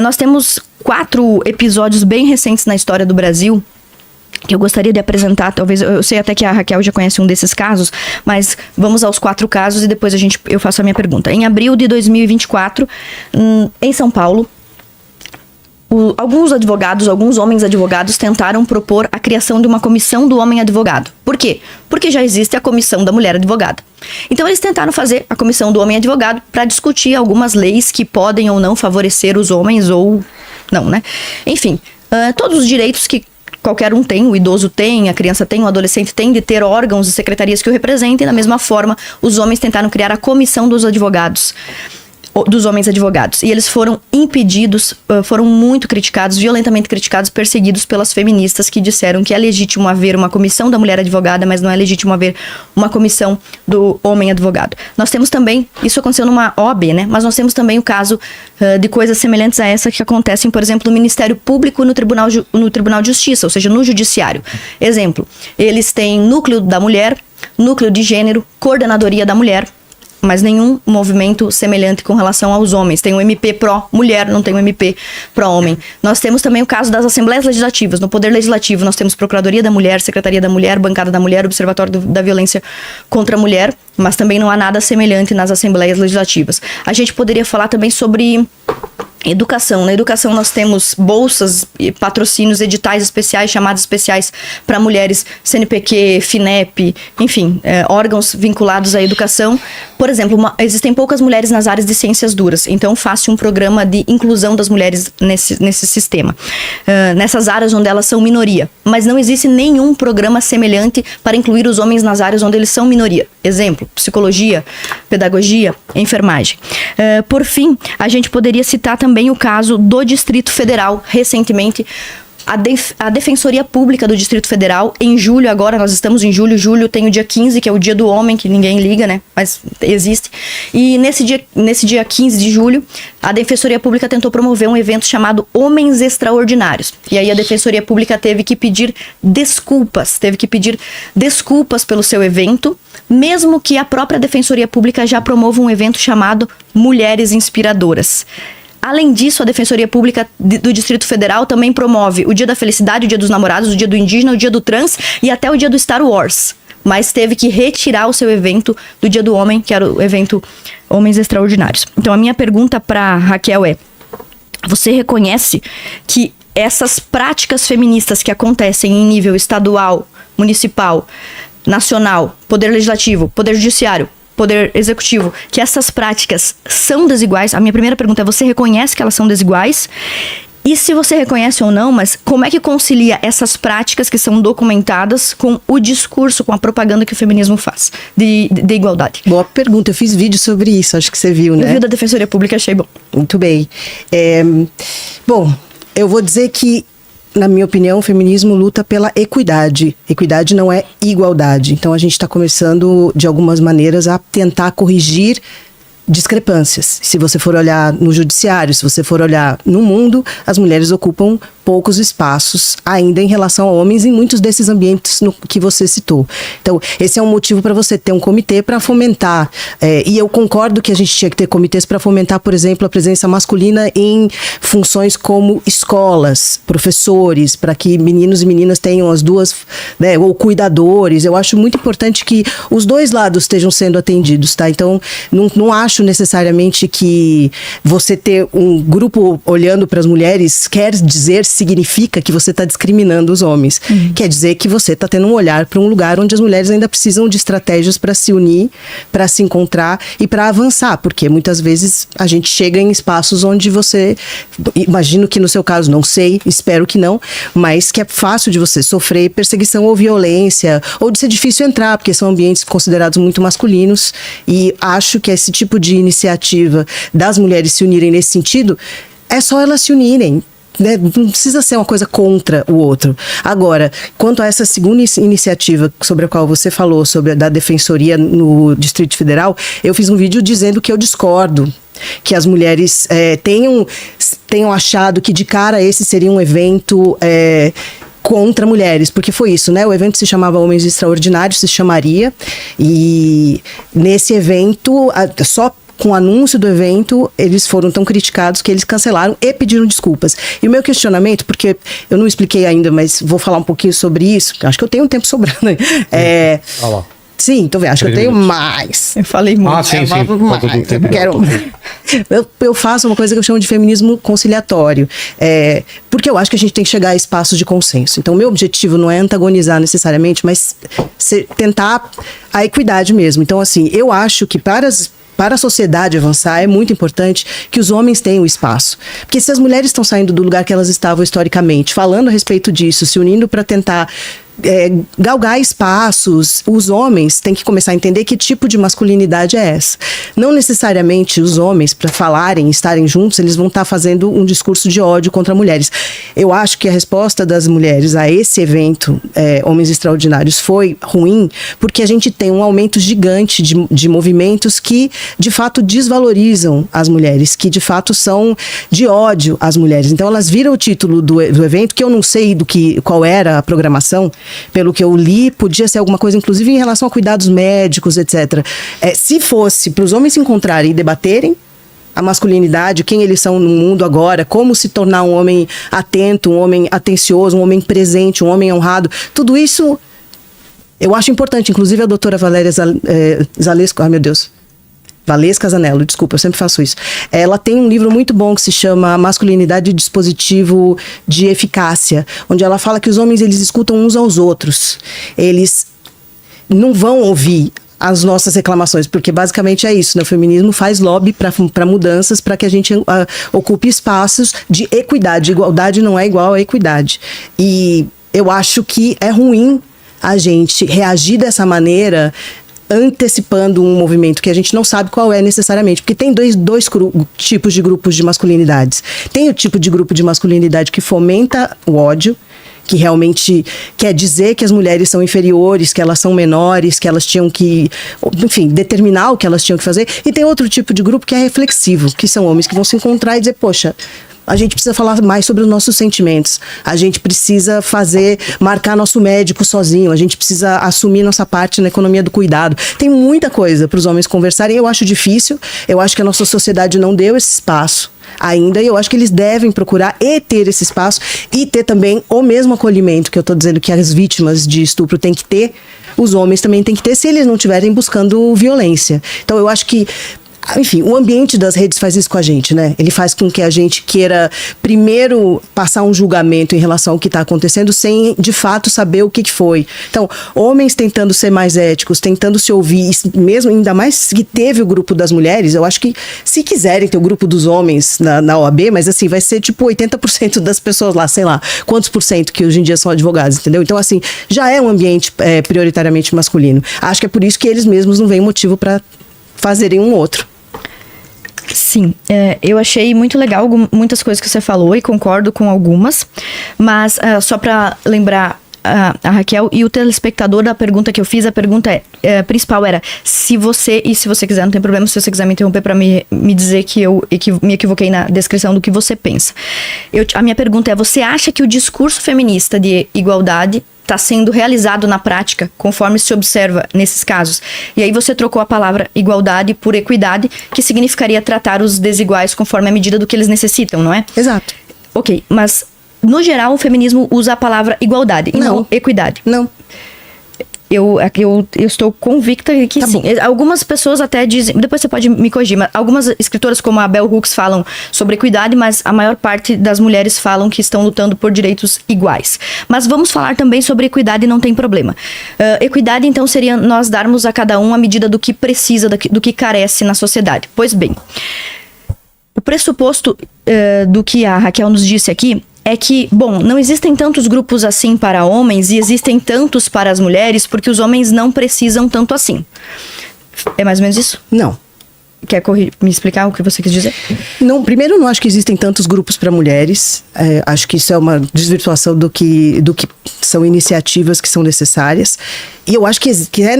Nós temos 4 episódios bem recentes na história do Brasil que eu gostaria de apresentar. Talvez, eu sei até que a Raquel já conhece um desses casos, mas vamos aos 4 casos e depois eu faço a minha pergunta. Em abril de 2024, em São Paulo, alguns homens advogados tentaram propor a criação de uma comissão do homem advogado. Por quê? Porque já existe a comissão da mulher advogada. Então eles tentaram fazer a comissão do homem advogado para discutir algumas leis que podem ou não favorecer os homens ou não, né? Enfim, todos os direitos que qualquer um tem, o idoso tem, a criança tem, o adolescente tem, de ter órgãos e secretarias que o representem. Da mesma forma, os homens tentaram criar a comissão dos advogados, dos homens advogados. E eles foram impedidos, foram muito criticados, violentamente criticados, perseguidos pelas feministas que disseram que é legítimo haver uma comissão da mulher advogada, mas não é legítimo haver uma comissão do homem advogado. Nós temos também, isso aconteceu numa OAB, né? Mas nós temos também o caso de coisas semelhantes a essa que acontecem, por exemplo, no Ministério Público e no Tribunal de Justiça, ou seja, no Judiciário. Exemplo, eles têm núcleo da mulher, núcleo de gênero, coordenadoria da mulher, mas nenhum movimento semelhante com relação aos homens. Tem um MP pró-mulher, não tem um MP pró-homem. Nós temos também o caso das Assembleias Legislativas. No Poder Legislativo, nós temos Procuradoria da Mulher, Secretaria da Mulher, Bancada da Mulher, Observatório da Violência contra a Mulher, mas também não há nada semelhante nas Assembleias Legislativas. A gente poderia falar também sobre educação. Na educação nós temos bolsas e patrocínios, editais especiais, chamadas especiais para mulheres, CNPq, FINEP, enfim, órgãos vinculados à educação. Por exemplo, existem poucas mulheres nas áreas de ciências duras, então faço um programa de inclusão das mulheres nesse sistema, nessas áreas onde elas são minoria. Mas não existe nenhum programa semelhante para incluir os homens nas áreas onde eles são minoria. Exemplo, psicologia, pedagogia, enfermagem. Por fim, a gente poderia citar também o caso do Distrito Federal. Recentemente, a Defensoria Pública do Distrito Federal, em julho, agora nós estamos em julho tem o dia 15, que é o dia do homem, que ninguém liga, né, mas existe, e nesse dia 15 de julho, a Defensoria Pública tentou promover um evento chamado Homens Extraordinários, e aí a Defensoria Pública teve que pedir desculpas pelo seu evento, mesmo que a própria Defensoria Pública já promova um evento chamado Mulheres Inspiradoras. Além disso, a Defensoria Pública do Distrito Federal também promove o Dia da Felicidade, o Dia dos Namorados, o Dia do Indígena, o Dia do Trans e até o Dia do Star Wars. Mas teve que retirar o seu evento do Dia do Homem, que era o evento Homens Extraordinários. Então, a minha pergunta para Raquel é: você reconhece que essas práticas feministas que acontecem em nível estadual, municipal, nacional, Poder Legislativo, Poder Judiciário, Poder Executivo, que essas práticas são desiguais? A minha primeira pergunta é: você reconhece que elas são desiguais? E se você reconhece ou não, mas como é que concilia essas práticas que são documentadas com o discurso, com a propaganda que o feminismo faz de igualdade? Boa pergunta, eu fiz vídeo sobre isso, acho que você viu, né? Eu vi da Defensoria Pública, achei bom. Muito bem. Bom, eu vou dizer que, na minha opinião, o feminismo luta pela equidade. Equidade não é igualdade. Então a gente está começando, de algumas maneiras, a tentar corrigir discrepâncias. Se você for olhar no judiciário, se você for olhar no mundo, as mulheres ocupam poucos espaços ainda em relação a homens em muitos desses ambientes que você citou. Então, esse é um motivo para você ter um comitê para fomentar. E eu concordo que a gente tinha que ter comitês para fomentar, por exemplo, a presença masculina em funções como escolas, professores, para que meninos e meninas tenham as duas, né, ou cuidadores. Eu acho muito importante que os dois lados estejam sendo atendidos, tá? Então, não acho necessariamente que você ter um grupo olhando para as mulheres significa que você está discriminando os homens. Quer dizer que você está tendo um olhar para um lugar onde as mulheres ainda precisam de estratégias para se unir, para se encontrar e para avançar, porque muitas vezes a gente chega em espaços onde você, imagino que no seu caso, não sei, espero que não, mas que é fácil de você sofrer perseguição ou violência, ou de ser difícil entrar, porque são ambientes considerados muito masculinos, e acho que esse tipo de iniciativa das mulheres se unirem nesse sentido, é só elas se unirem. Né? Não precisa ser uma coisa contra o outro. Agora, quanto a essa segunda iniciativa sobre a qual você falou, sobre a da Defensoria no Distrito Federal, eu fiz um vídeo dizendo que eu discordo que as mulheres tenham achado que de cara esse seria um evento contra mulheres, porque foi isso, né? O evento se chamava Homens Extraordinários, se chamaria, e nesse evento só com o anúncio do evento, eles foram tão criticados que eles cancelaram e pediram desculpas. E o meu questionamento, porque eu não expliquei ainda, mas vou falar um pouquinho sobre isso, acho que eu tenho um tempo sobrando. Olha lá. Sim, então acho que eu tenho mais. Eu falei muito. Ah, sim, sim. Eu faço uma coisa que eu chamo de feminismo conciliatório. Porque eu acho que a gente tem que chegar a espaços de consenso. Então, o meu objetivo não é antagonizar necessariamente, mas tentar a equidade mesmo. Então, assim, eu acho que para a sociedade avançar, é muito importante que os homens tenham espaço. Porque se as mulheres estão saindo do lugar que elas estavam historicamente, falando a respeito disso, se unindo para tentar galgar espaços, os homens têm que começar a entender que tipo de masculinidade é essa. Não necessariamente os homens, para falarem, estarem juntos, eles vão estar fazendo um discurso de ódio contra mulheres. Eu acho que a resposta das mulheres a esse evento, Homens Extraordinários, foi ruim, porque a gente tem um aumento gigante de movimentos que, de fato, desvalorizam as mulheres, que, de fato, são de ódio às mulheres. Então, elas viram o título do evento, que eu não sei qual era a programação. Pelo que eu li, podia ser alguma coisa, inclusive em relação a cuidados médicos, etc. Se fosse para os homens se encontrarem e debaterem a masculinidade, quem eles são no mundo agora, como se tornar um homem atento, um homem atencioso, um homem presente, um homem honrado, tudo isso eu acho importante. Inclusive a doutora Valéria Zalesco, Valesca Zanello, desculpa, eu sempre faço isso. Ela tem um livro muito bom que se chama Masculinidade e Dispositivo de Eficácia, onde ela fala que os homens, eles escutam uns aos outros. Eles não vão ouvir as nossas reclamações, porque basicamente é isso, né? O feminismo faz lobby para mudanças, para que a gente ocupe espaços de equidade. Igualdade não é igual a equidade. E eu acho que é ruim a gente reagir dessa maneira, antecipando um movimento que a gente não sabe qual é necessariamente, porque tem dois tipos de grupos de masculinidades. Tem o tipo de grupo de masculinidade que fomenta o ódio, que realmente quer dizer que as mulheres são inferiores, que elas são menores, que elas tinham que, enfim, determinar o que elas tinham que fazer. E tem outro tipo de grupo que é reflexivo, que são homens que vão se encontrar e dizer, poxa, a gente precisa falar mais sobre os nossos sentimentos. A gente precisa marcar nosso médico sozinho. A gente precisa assumir nossa parte na economia do cuidado. Tem muita coisa para os homens conversarem. Eu acho difícil. Eu acho que a nossa sociedade não deu esse espaço ainda. E eu acho que eles devem procurar e ter esse espaço e ter também o mesmo acolhimento que eu estou dizendo que as vítimas de estupro têm que ter. Os homens também têm que ter, se eles não estiverem buscando violência. Então eu acho que, enfim, o ambiente das redes faz isso com a gente, né? Ele faz com que a gente queira primeiro passar um julgamento em relação ao que está acontecendo sem, de fato, saber o que foi. Então, homens tentando ser mais éticos, tentando se ouvir, mesmo ainda mais que teve o grupo das mulheres, eu acho que se quiserem ter o grupo dos homens na OAB, mas assim, vai ser tipo 80% das pessoas lá, sei lá, quantos por cento que hoje em dia são advogados, entendeu? Então, assim, já é um ambiente prioritariamente masculino. Acho que é por isso que eles mesmos não veem motivo para fazerem um outro. Sim, eu achei muito legal muitas coisas que você falou e concordo com algumas, mas só para lembrar a Raquel e o telespectador da pergunta que eu fiz, a pergunta principal era se você quiser, não tem problema se você quiser me interromper para me dizer que eu me equivoquei na descrição do que você pensa. A minha pergunta é, você acha que o discurso feminista de igualdade está sendo realizado na prática, conforme se observa nesses casos? E aí você trocou a palavra igualdade por equidade, que significaria tratar os desiguais conforme a medida do que eles necessitam, não é? Exato. Ok, mas no geral o feminismo usa a palavra igualdade e não equidade. Não. Eu estou convicta que tá sim. Bom. Algumas pessoas até dizem, depois você pode me corrigir, mas algumas escritoras como a Bell Hooks falam sobre equidade, mas a maior parte das mulheres falam que estão lutando por direitos iguais. Mas vamos falar também sobre equidade, não tem problema. Equidade, então, seria nós darmos a cada um a medida do que precisa, do que carece na sociedade. Pois bem, o pressuposto do que a Raquel nos disse aqui é que, bom, não existem tantos grupos assim para homens e existem tantos para as mulheres porque os homens não precisam tanto assim. É mais ou menos isso? Não. Quer me explicar o que você quis dizer? Não, primeiro, não acho que existem tantos grupos para mulheres. Acho que isso é uma desvirtuação do que são iniciativas que são necessárias. E eu acho que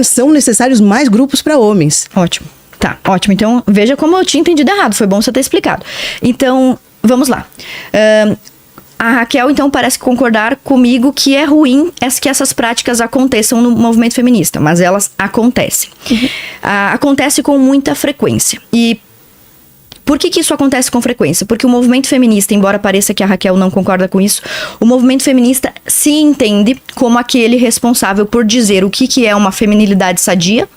são necessários mais grupos para homens. Ótimo. Tá, ótimo. Então, veja como eu tinha entendido errado. Foi bom você ter explicado. Então, vamos lá. A Raquel, então, parece concordar comigo que é ruim que essas práticas aconteçam no movimento feminista, mas elas acontecem. Uhum. Acontece com muita frequência. E Por que isso acontece com frequência? Porque o movimento feminista, embora pareça que a Raquel não concorda com isso, o movimento feminista se entende como aquele responsável por dizer o que é uma feminilidade sadia.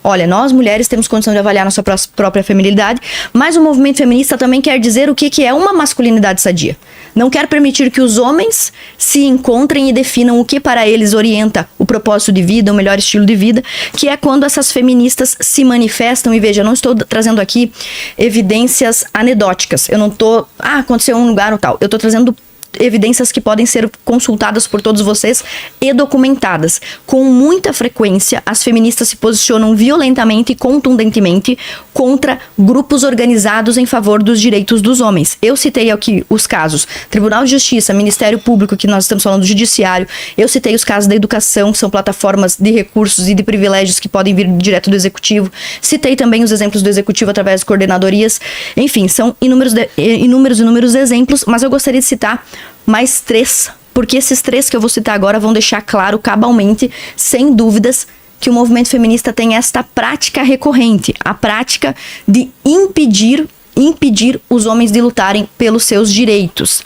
Olha, nós mulheres temos condição de avaliar nossa própria feminilidade, mas o movimento feminista também quer dizer o que é uma masculinidade sadia. Não quer permitir que os homens se encontrem e definam o que para eles orienta o propósito de vida, o melhor estilo de vida, que é quando essas feministas se manifestam. E veja, eu não estou trazendo aqui evidências anedóticas. Eu não estou, aconteceu em um lugar ou tal. Eu estou trazendo evidências que podem ser consultadas por todos vocês e documentadas. Com muita frequência, as feministas se posicionam violentamente e contundentemente contra grupos organizados em favor dos direitos dos homens. Eu citei aqui os casos Tribunal de Justiça, Ministério Público, que nós estamos falando do Judiciário. Eu citei os casos da educação, que são plataformas de recursos e de privilégios que podem vir direto do Executivo. Citei também os exemplos do Executivo através de coordenadorias. Enfim, são inúmeros exemplos, mas eu gostaria de citar mais 3, porque esses 3 que eu vou citar agora vão deixar claro cabalmente, sem dúvidas, que o movimento feminista tem esta prática recorrente, a prática de impedir os homens de lutarem pelos seus direitos.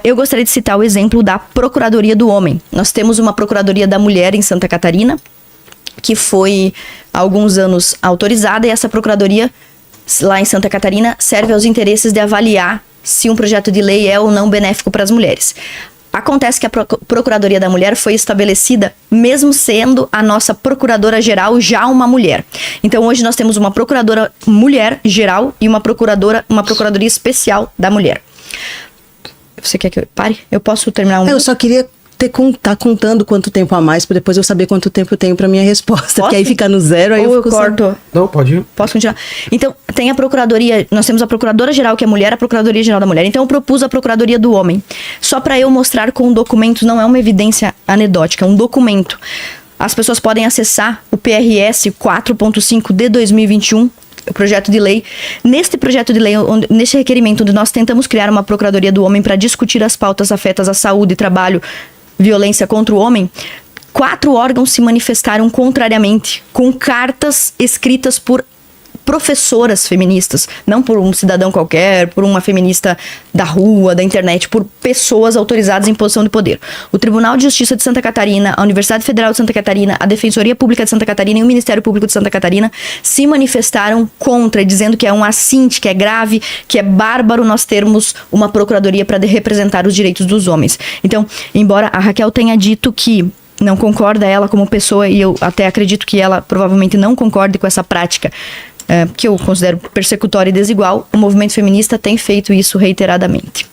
Eu gostaria de citar o exemplo da Procuradoria do Homem. Nós temos uma Procuradoria da Mulher em Santa Catarina, que foi há alguns anos autorizada, e essa Procuradoria, lá em Santa Catarina, serve aos interesses de avaliar se um projeto de lei é ou não benéfico para as mulheres. Acontece que a Procuradoria da Mulher foi estabelecida mesmo sendo a nossa Procuradora-Geral já uma mulher. Então hoje nós temos uma Procuradora Mulher Geral e uma Procuradoria Especial da Mulher. Você quer que eu pare? Eu posso terminar um... Eu só queria tá contando quanto tempo a mais, para depois eu saber quanto tempo eu tenho para minha resposta. Posso? Porque aí fica no zero, aí ou eu fico corto. Não, pode ir. Posso continuar? Então, tem a Procuradoria, nós temos a Procuradora-Geral, que é mulher, a Procuradoria-Geral da Mulher. Então, eu propus a Procuradoria do Homem. Só para eu mostrar com documentos, não é uma evidência anedótica, é um documento. As pessoas podem acessar o PRS 4.5 de 2021, o projeto de lei. Neste projeto de lei, neste requerimento, onde nós tentamos criar uma Procuradoria do Homem para discutir as pautas afetas à saúde, trabalho, violência contra o homem, 4 órgãos se manifestaram contrariamente, com cartas escritas por professoras feministas, não por um cidadão qualquer, por uma feminista da rua, da internet, por pessoas autorizadas em posição de poder. O Tribunal de Justiça de Santa Catarina, a Universidade Federal de Santa Catarina, a Defensoria Pública de Santa Catarina e o Ministério Público de Santa Catarina se manifestaram contra, dizendo que é um assinte, que é grave, que é bárbaro nós termos uma procuradoria para representar os direitos dos homens. Então, embora a Raquel tenha dito que não concorda ela como pessoa, e eu até acredito que ela provavelmente não concorde com essa prática, que eu considero persecutória e desigual, o movimento feminista tem feito isso reiteradamente.